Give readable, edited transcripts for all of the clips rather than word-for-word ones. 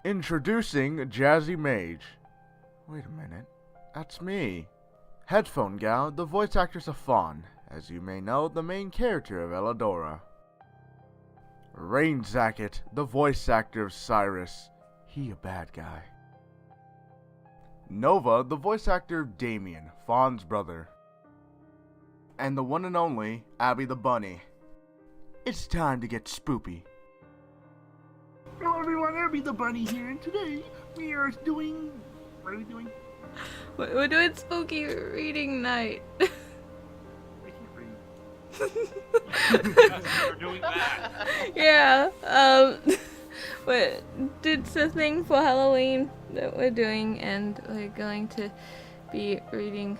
Introducing Jazzy Mage. Wait a minute, that's me. Headphone Gal, the voice actress of Fawn, as you may know, the main character of Eledora. Rain Zacket, the voice actor of Cyrus, he a bad guy. Nova, the voice actor of Damien, Fawn's brother. And the one and only AbbeyDaBunny. It's time to get spoopy. Hello everyone, AbbeyDaBunny here, and today we are doing... What are we doing? We're doing spooky reading night. We can't read. We're doing that. Yeah, it's a thing for Halloween that we're doing, and we're going to be reading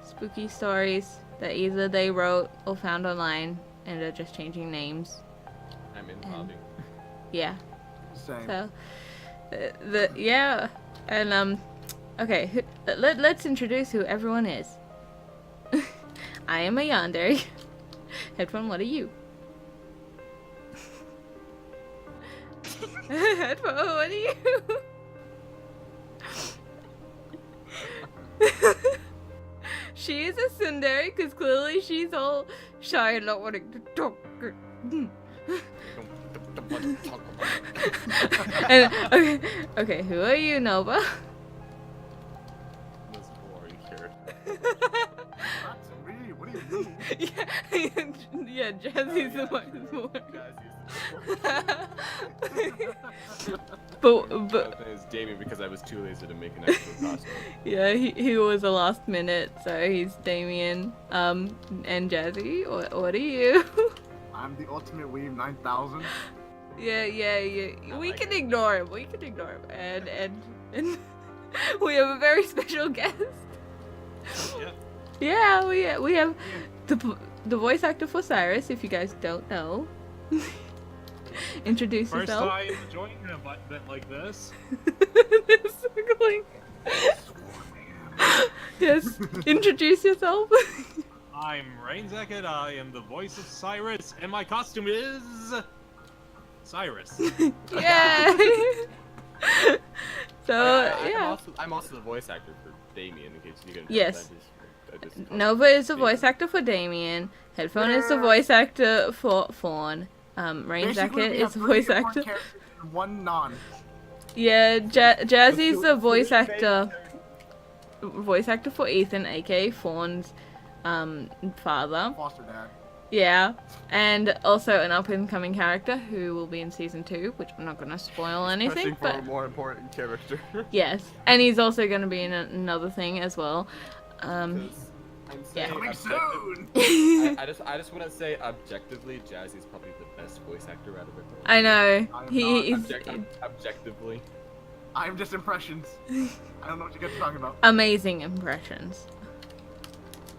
spooky stories that either they wrote or found online, and they're just changing names. I'm in hobby. Yeah. Same. So, and okay, let's introduce who everyone is. I am a yandere. Headphone, what are you? Headphone, what are you? She is a tsundere because clearly she's all shy and not wanting to talk. And, okay, who are you, Nova? This boring character. That's me, what do you mean? Yeah, Jazzy's the one who's more. But It's Damien because I was too lazy to make an actual costume. yeah, he was a last minute, so he's Damien. And Jazzy, what are you? I'm the ultimate weave 9000. Yeah. We can ignore him. And we have a very special guest. Yeah. Yeah, we have the voice actor for Cyrus. If you guys don't know, introduce First yourself. time joining an event like this. They're circling. Yes, introduce yourself. I'm Rain Zacket, I am the voice of Cyrus, and my costume is... Cyrus. Yeah. So yeah. I'm also the voice actor for Damien, in case you didn't know. Yes. I just Nova is the voice actor for Damien. Headphone is the voice actor for Fawn. Rain Zacket is the voice actor. And one non. Yeah, Jazzy's the voice actor. Voice actor for Ethan, aka Fawn's father. Foster dad. Yeah, and also an up-and-coming character who will be in season 2, which I'm not gonna spoil anything, for a but more important character. yes, and he's also gonna be in another thing as well. I'm Yeah. saying Coming objective- soon! I just want to say objectively, Jazzy's probably the best voice actor out of it. I know I'm he's Objectively. I'm just impressions. I don't know what you guys are talking about. amazing impressions.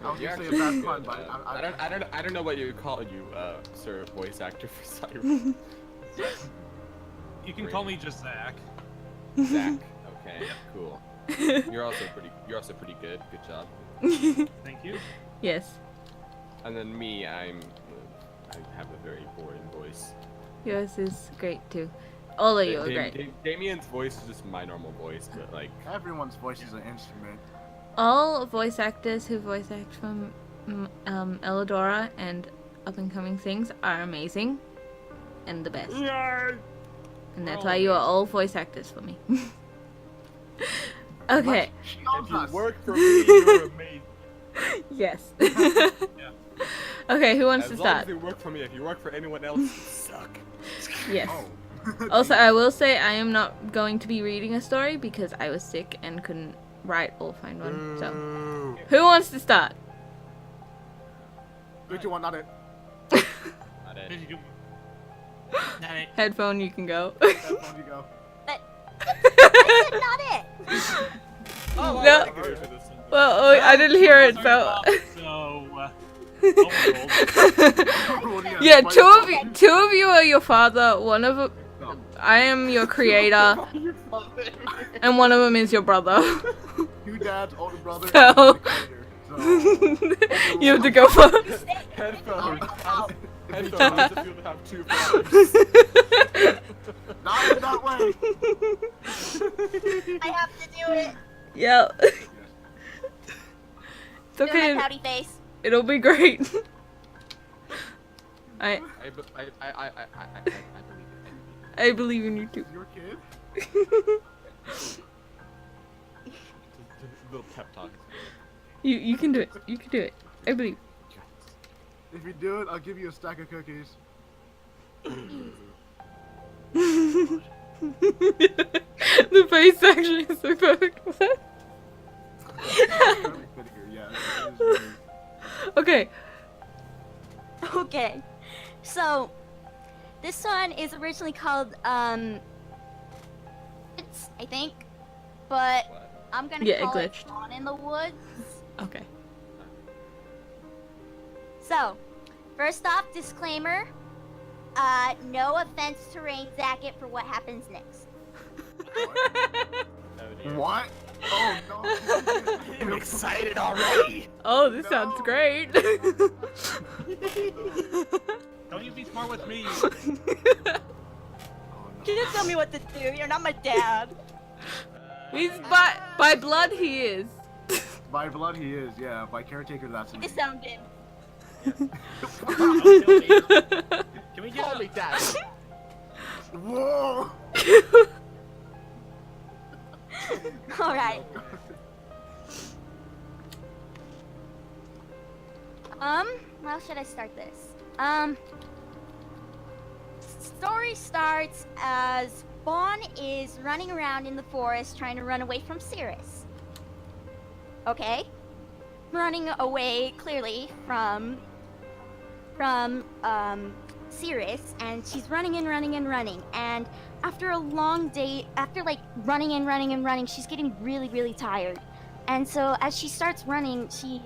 I was You're gonna say a actually bad pun, good, but I don't know what you call you, sir, voice actor for Cyrus. You can call me just Zach. Zach. Okay, cool. You're also pretty good. Good job. Thank you. Yes, And then me, I have a very boring voice. yours is great too. All of you are great. Damien's voice is just my normal voice, but like everyone's voice is an instrument. All voice actors who voice act from Eledora and up-and-coming things are amazing and the best. And that's why you are all voice actors for me. Okay. She if owns you us. work for me, you're amazing. Yes. Yeah. Okay, who wants As to long as start? you work for me, if you work for anyone else, you suck. Yes. Oh. Also, I will say I am not going to be reading a story because I was sick and couldn't write or find one. So, who wants to start? 3, 2, 1, not it. Not it. Did you Not it. Headphone, you can go. Headphone, you go. I said not it. Oh, No. I can do it for this one. Well, I didn't hear it, so. So, oh, What do you Yeah, have? two of you are your father. One of them, No. I am your creator, and one of them is your brother. 2 dads, older brother. So- and the creator. So, You have to go first. Headphones. Ow. Headphones. How does it feel to have two fathers? not in that way. I have to do it. Yeah. It's Doing okay. my pouty face. It'll be great. I I believe in you too. Your kid? little pep talk. You can do it. You can do it. I believe. If you do it, I'll give you a stack of cookies. The face actually is so perfect for that. Yeah, it is very- Okay. Okay. So, this one is originally called, it's, I think. But I'm gonna Yeah, it call it glitched. Fawn in the Woods. Okay. So, first off, disclaimer. No offense to Rain Zacket for what happens next. What? Oh no! I'm excited already. Oh, this sounds great. Don't you be smart with me. Oh, no. You didn't tell me what to do. You're not my dad. He's by blood he is. By blood he is, yeah. By caretaker that's me. Disowned him. Can we get Call me dad. Whoa! Alright. How should I start this? Story starts as Vaughn is running around in the forest trying to run away from Cirrus. Okay? Running away clearly from Cirrus, and she's running and running and running, and after a long day, after like running and running and running, she's getting really, really tired. And so as she starts running, she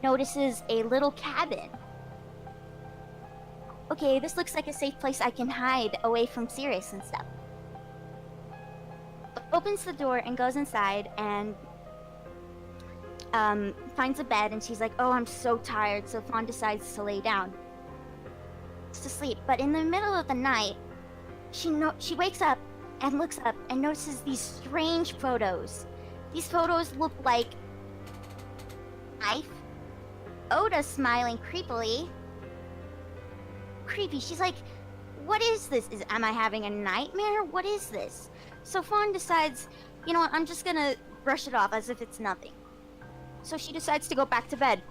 notices a little cabin. Okay, this looks like a safe place I can hide away from Cirrus and stuff. Opens the door and goes inside and finds a bed, and she's like, oh, I'm so tired, so Fawn decides to lay down to sleep. But in the middle of the night, she wakes up and looks up and notices these strange photos. These photos look like life. Oda smiling creepily. Creepy. She's like, what is this? Am I having a nightmare? What is this? So Fawn decides, you know what, I'm just gonna brush it off as if it's nothing. So she decides to go back to bed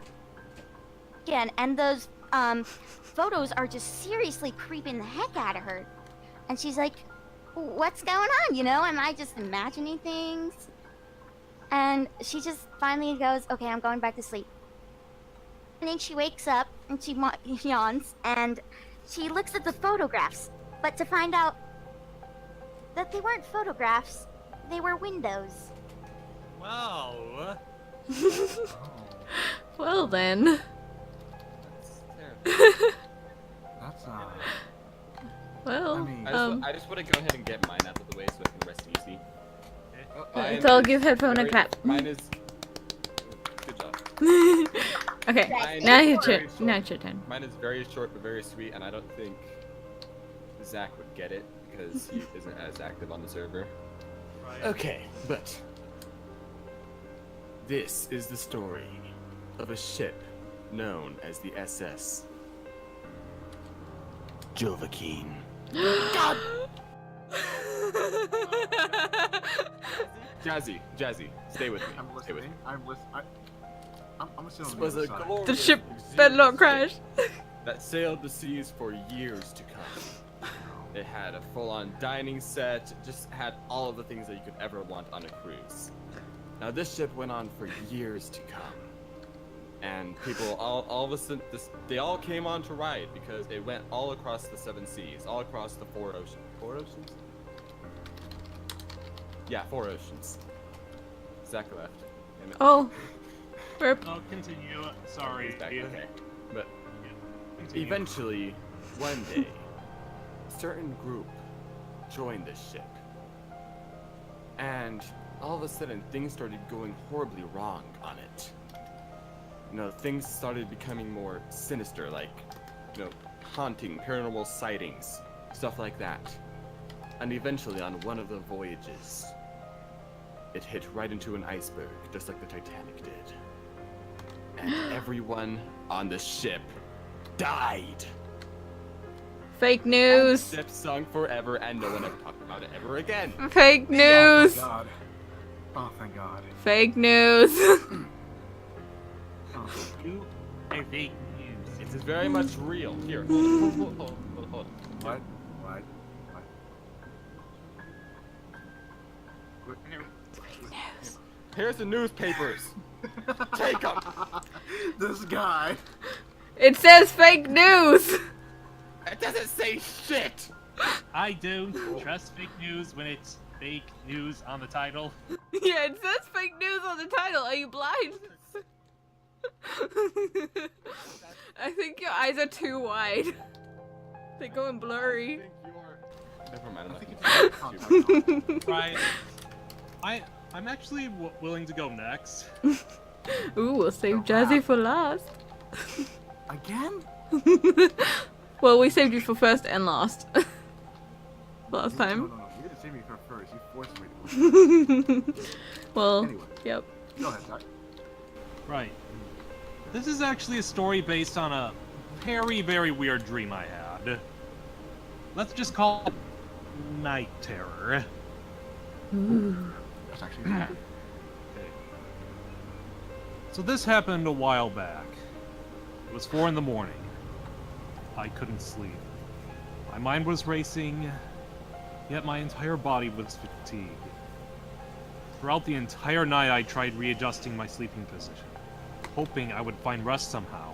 again, and those photos are just seriously creeping the heck out of her. And she's like, what's going on, you know? Am I just imagining things? And she just finally goes, okay, I'm going back to sleep. And then she wakes up and she yawns and she looks at the photographs, but to find out that they weren't photographs, they were windows. Wow. Well then. That's Well, I mean, I just want to go ahead and get mine out of the way so I can rest easy. Mine so I'll is give headphone a very- clap. Mine is. Good job. Okay, Mine now is it's your very short. now it's your turn. Mine is very short but very sweet, and I don't think Zach would get it because he isn't as active on the server. Right. Okay, but this is the story of a ship known as the SS Jovakine. Jazzy, stay with me. I'm Stay with me. listening. I'm listening. I'm still This on was the a other side. glorious The ship luxurious better not ship crash. that sailed the seas for years to come. It had a full-on dining set, just had all of the things that you could ever want on a cruise. Now this ship went on for years to come, and people all of a sudden they all came on to ride because it went all across the 7 seas, all across the 4 oceans. 4 oceans? Yeah, 4 oceans. Zach left. Damn it. Oh, rip. Oh, continue. Sorry. He's back. Yeah. Okay, but Continue. eventually, one day, a certain group joined this ship. And all of a sudden, things started going horribly wrong on it. You know, things started becoming more sinister, like, you know, haunting, paranormal sightings, stuff like that. And eventually, on one of the voyages, it hit right into an iceberg, just like the Titanic did. And everyone on the ship died. Fake And news. the ship sunk forever, and no one ever talked about it ever again. Fake Oh, news. thank God. Oh, thank God. Fake news. Oh, You are fake news. It is very much real. Here, hold on. what? What? Here's the newspapers. Take them. This guy. It says fake news. It doesn't say shit. I don't trust fake news when it's fake news on the title. Yeah, it says fake news on the title. Are you blind? I think your eyes are too wide. They're going blurry. Never mind. Right. I'm actually willing to go next. Ooh, we'll save Jazzy for last. Again? Well, we saved you for first and last. Last No, time. no, no. You didn't save me for first. You forced me to. Well, Anyway. yep. Go ahead, Zach. Right. This is actually a story based on a very, very weird dream I had. Let's just call it Night Terror. That's actually Okay. So this happened a while back. It was 4 in the morning. I couldn't sleep. My mind was racing, yet my entire body was fatigued. Throughout the entire night I tried readjusting my sleeping position, hoping I would find rest somehow.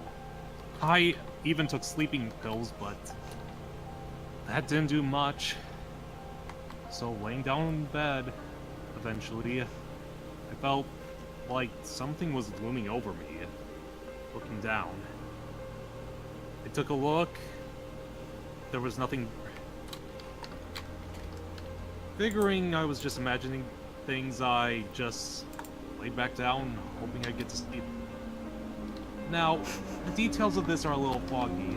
I even took sleeping pills, but that didn't do much. So laying down in bed, eventually, I felt like something was looming over me, looking down. I took a look. There was nothing. Figuring I was just imagining things, I just laid back down, hoping I'd get to sleep. Now, the details of this are a little foggy,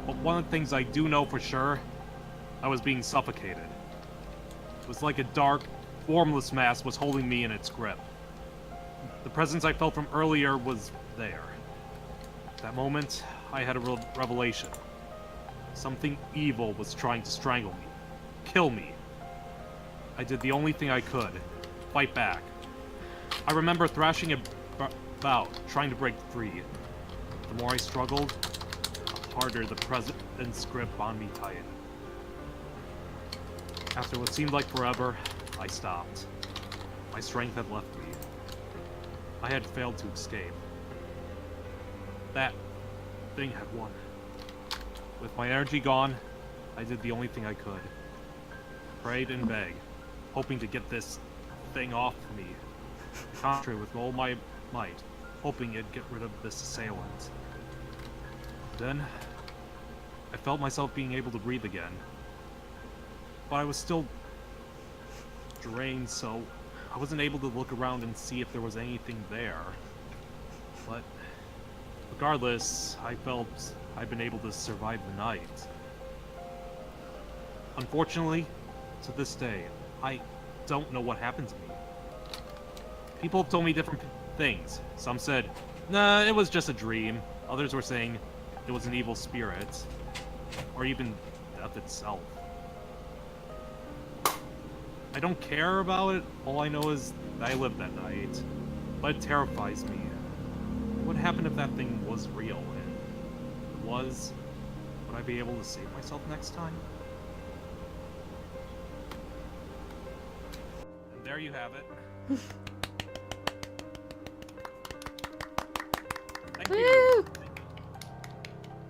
but one of the things I do know for sure, I was being suffocated. It was like a dark, formless mass was holding me in its grip. The presence I felt from earlier was there. At that moment, I had a revelation. Something evil was trying to strangle me, kill me. I did the only thing I could, fight back. I remember thrashing about, trying to break free. The more I struggled, the harder the presence grip on me tightened. After what seemed like forever, I stopped. My strength had left me. I had failed to escape. That thing had won. With my energy gone, I did the only thing I could. Prayed and begged, hoping to get this thing off me. Concentrated with all my might, hoping it'd get rid of this assailant. Then, I felt myself being able to breathe again. But I was still drained, so I wasn't able to look around and see if there was anything there. But regardless, I felt I'd been able to survive the night. Unfortunately, to this day, I don't know what happened to me. People have told me different things. Some said, nah, it was just a dream. Others were saying it was an evil spirit. Or even death itself. I don't care about it. All I know is that I lived that night. But it terrifies me. What happened if that thing was real? And if it was, would I be able to save myself next time? And there you have it. Thank Woo! you.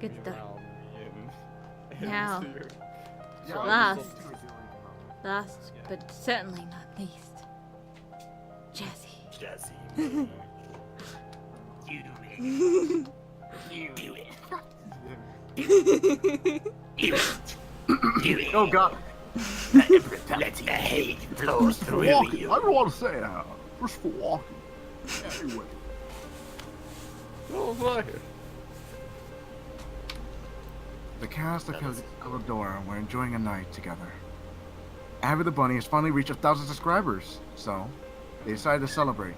Good stuff. Ian. Now. Yeah, Last. I'm so- Last, but certainly not least, Jazzy. Jazzy. You do it. Oh God. Let the hate flow through Walking. you. I don't want to say that. Just for walking. Anyway. Oh, my. The cast of Eledora were enjoying a night together. AbbeyDaBunny has finally reached 1,000 subscribers, so they decided to celebrate.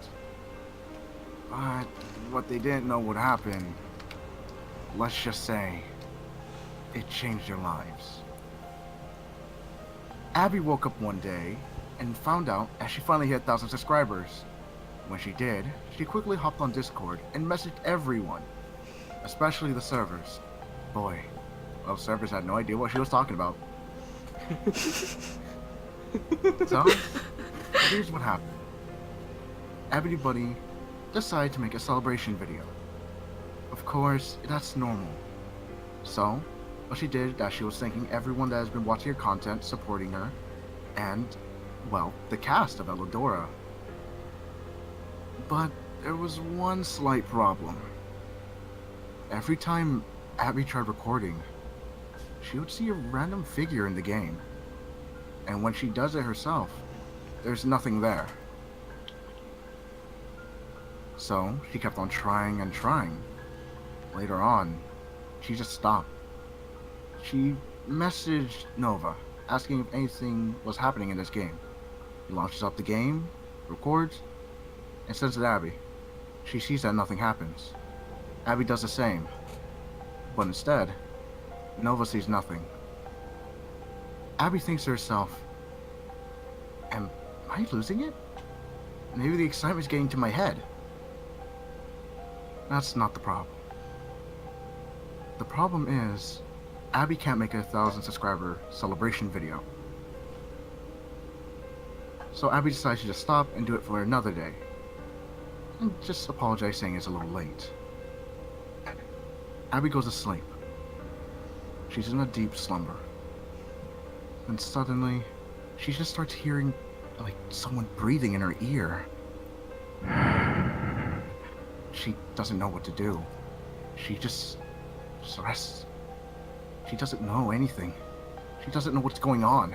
But what they didn't know would happen, let's just say, it changed their lives. Abby woke up one day and found out that she finally hit 1,000 subscribers. When she did, she quickly hopped on Discord and messaged everyone, especially the servers. Boy, those servers had no idea what she was talking about. So, here's what happened. AbbeyDaBunny decided to make a celebration video. Of course, that's normal. So, what she did, that she was thanking everyone that has been watching her content, supporting her, and, well, the cast of Eledora. But there was one slight problem. Every time Abby tried recording, she would see a random figure in the game. And when she does it herself, there's nothing there. So, she kept on trying and trying. Later on, she just stopped. She messaged Nova, asking if anything was happening in this game. He launches up the game, records, and sends it to Abby. She sees that nothing happens. Abby does the same. But instead, Nova sees nothing. Abby thinks to herself, am I losing it? Maybe the excitement's getting to my head. That's not the problem. The problem is, Abby can't make a 1,000 subscriber celebration video. So Abby decides to just stop and do it for another day. And just apologize saying it's a little late. Abby goes to sleep. She's in a deep slumber. And suddenly, she just starts hearing, like, someone breathing in her ear. She doesn't know what to do. She just rests. She doesn't know anything. She doesn't know what's going on.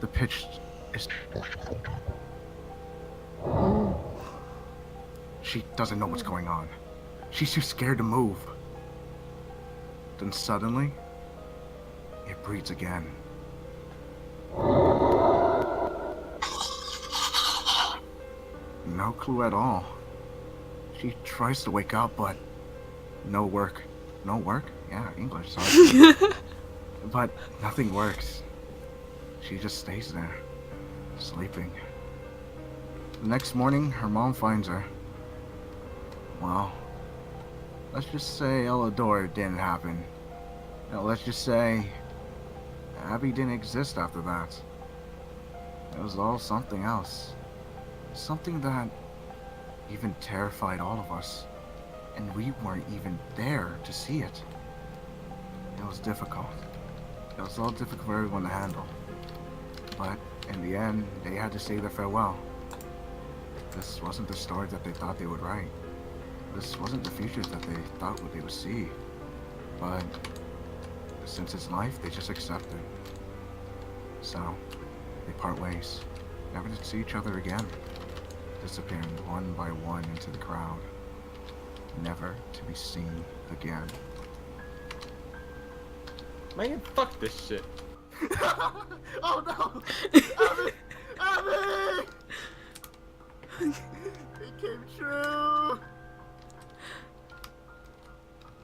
The pitch is... She doesn't know what's going on. She's too scared to move. Then suddenly, it breathes again. No clue at all. She tries to wake up, but no work. No work? Yeah, English, sorry. But nothing works. She just stays there, sleeping. The next morning, her mom finds her. Well, let's just say Eledora didn't happen. Now, let's just say Abby didn't exist after that. It was all something else. Something that even terrified all of us. And we weren't even there to see it. It was difficult. It was all difficult for everyone to handle. But in the end, they had to say their farewell. This wasn't the story that they thought they would write. This wasn't the future that they thought what they would see. But since it's life, they just accept it. So, they part ways. Never to see each other again. Disappearing one by one into the crowd. Never to be seen again. Man, fuck this shit. Oh no! Abby! Abby! It came true!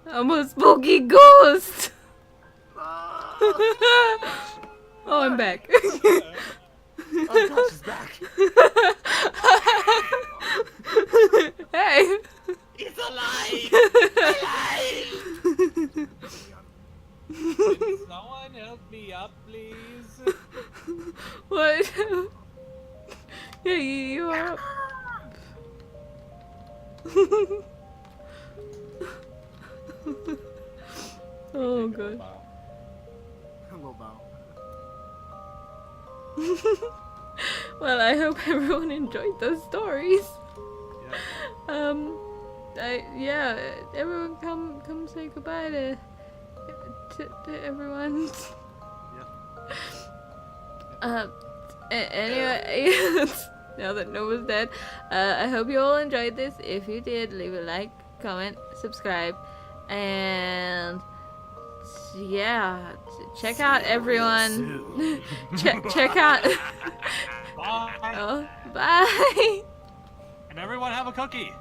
I'm a spooky ghost! Oh, I'm back. Oh gosh, she's back! Hey! It's alive! Alive! Can someone help me up, please? What? Yeah, you are up. Oh god. Hello, Bow. Well, I hope everyone enjoyed those stories. Yeah, everyone come say goodbye to everyone. Anyway, now that Nova's dead, I hope you all enjoyed this. If you did, leave a like, comment, subscribe, and Yeah, check out everyone. check out. Bye. Oh, bye. And everyone have a cookie.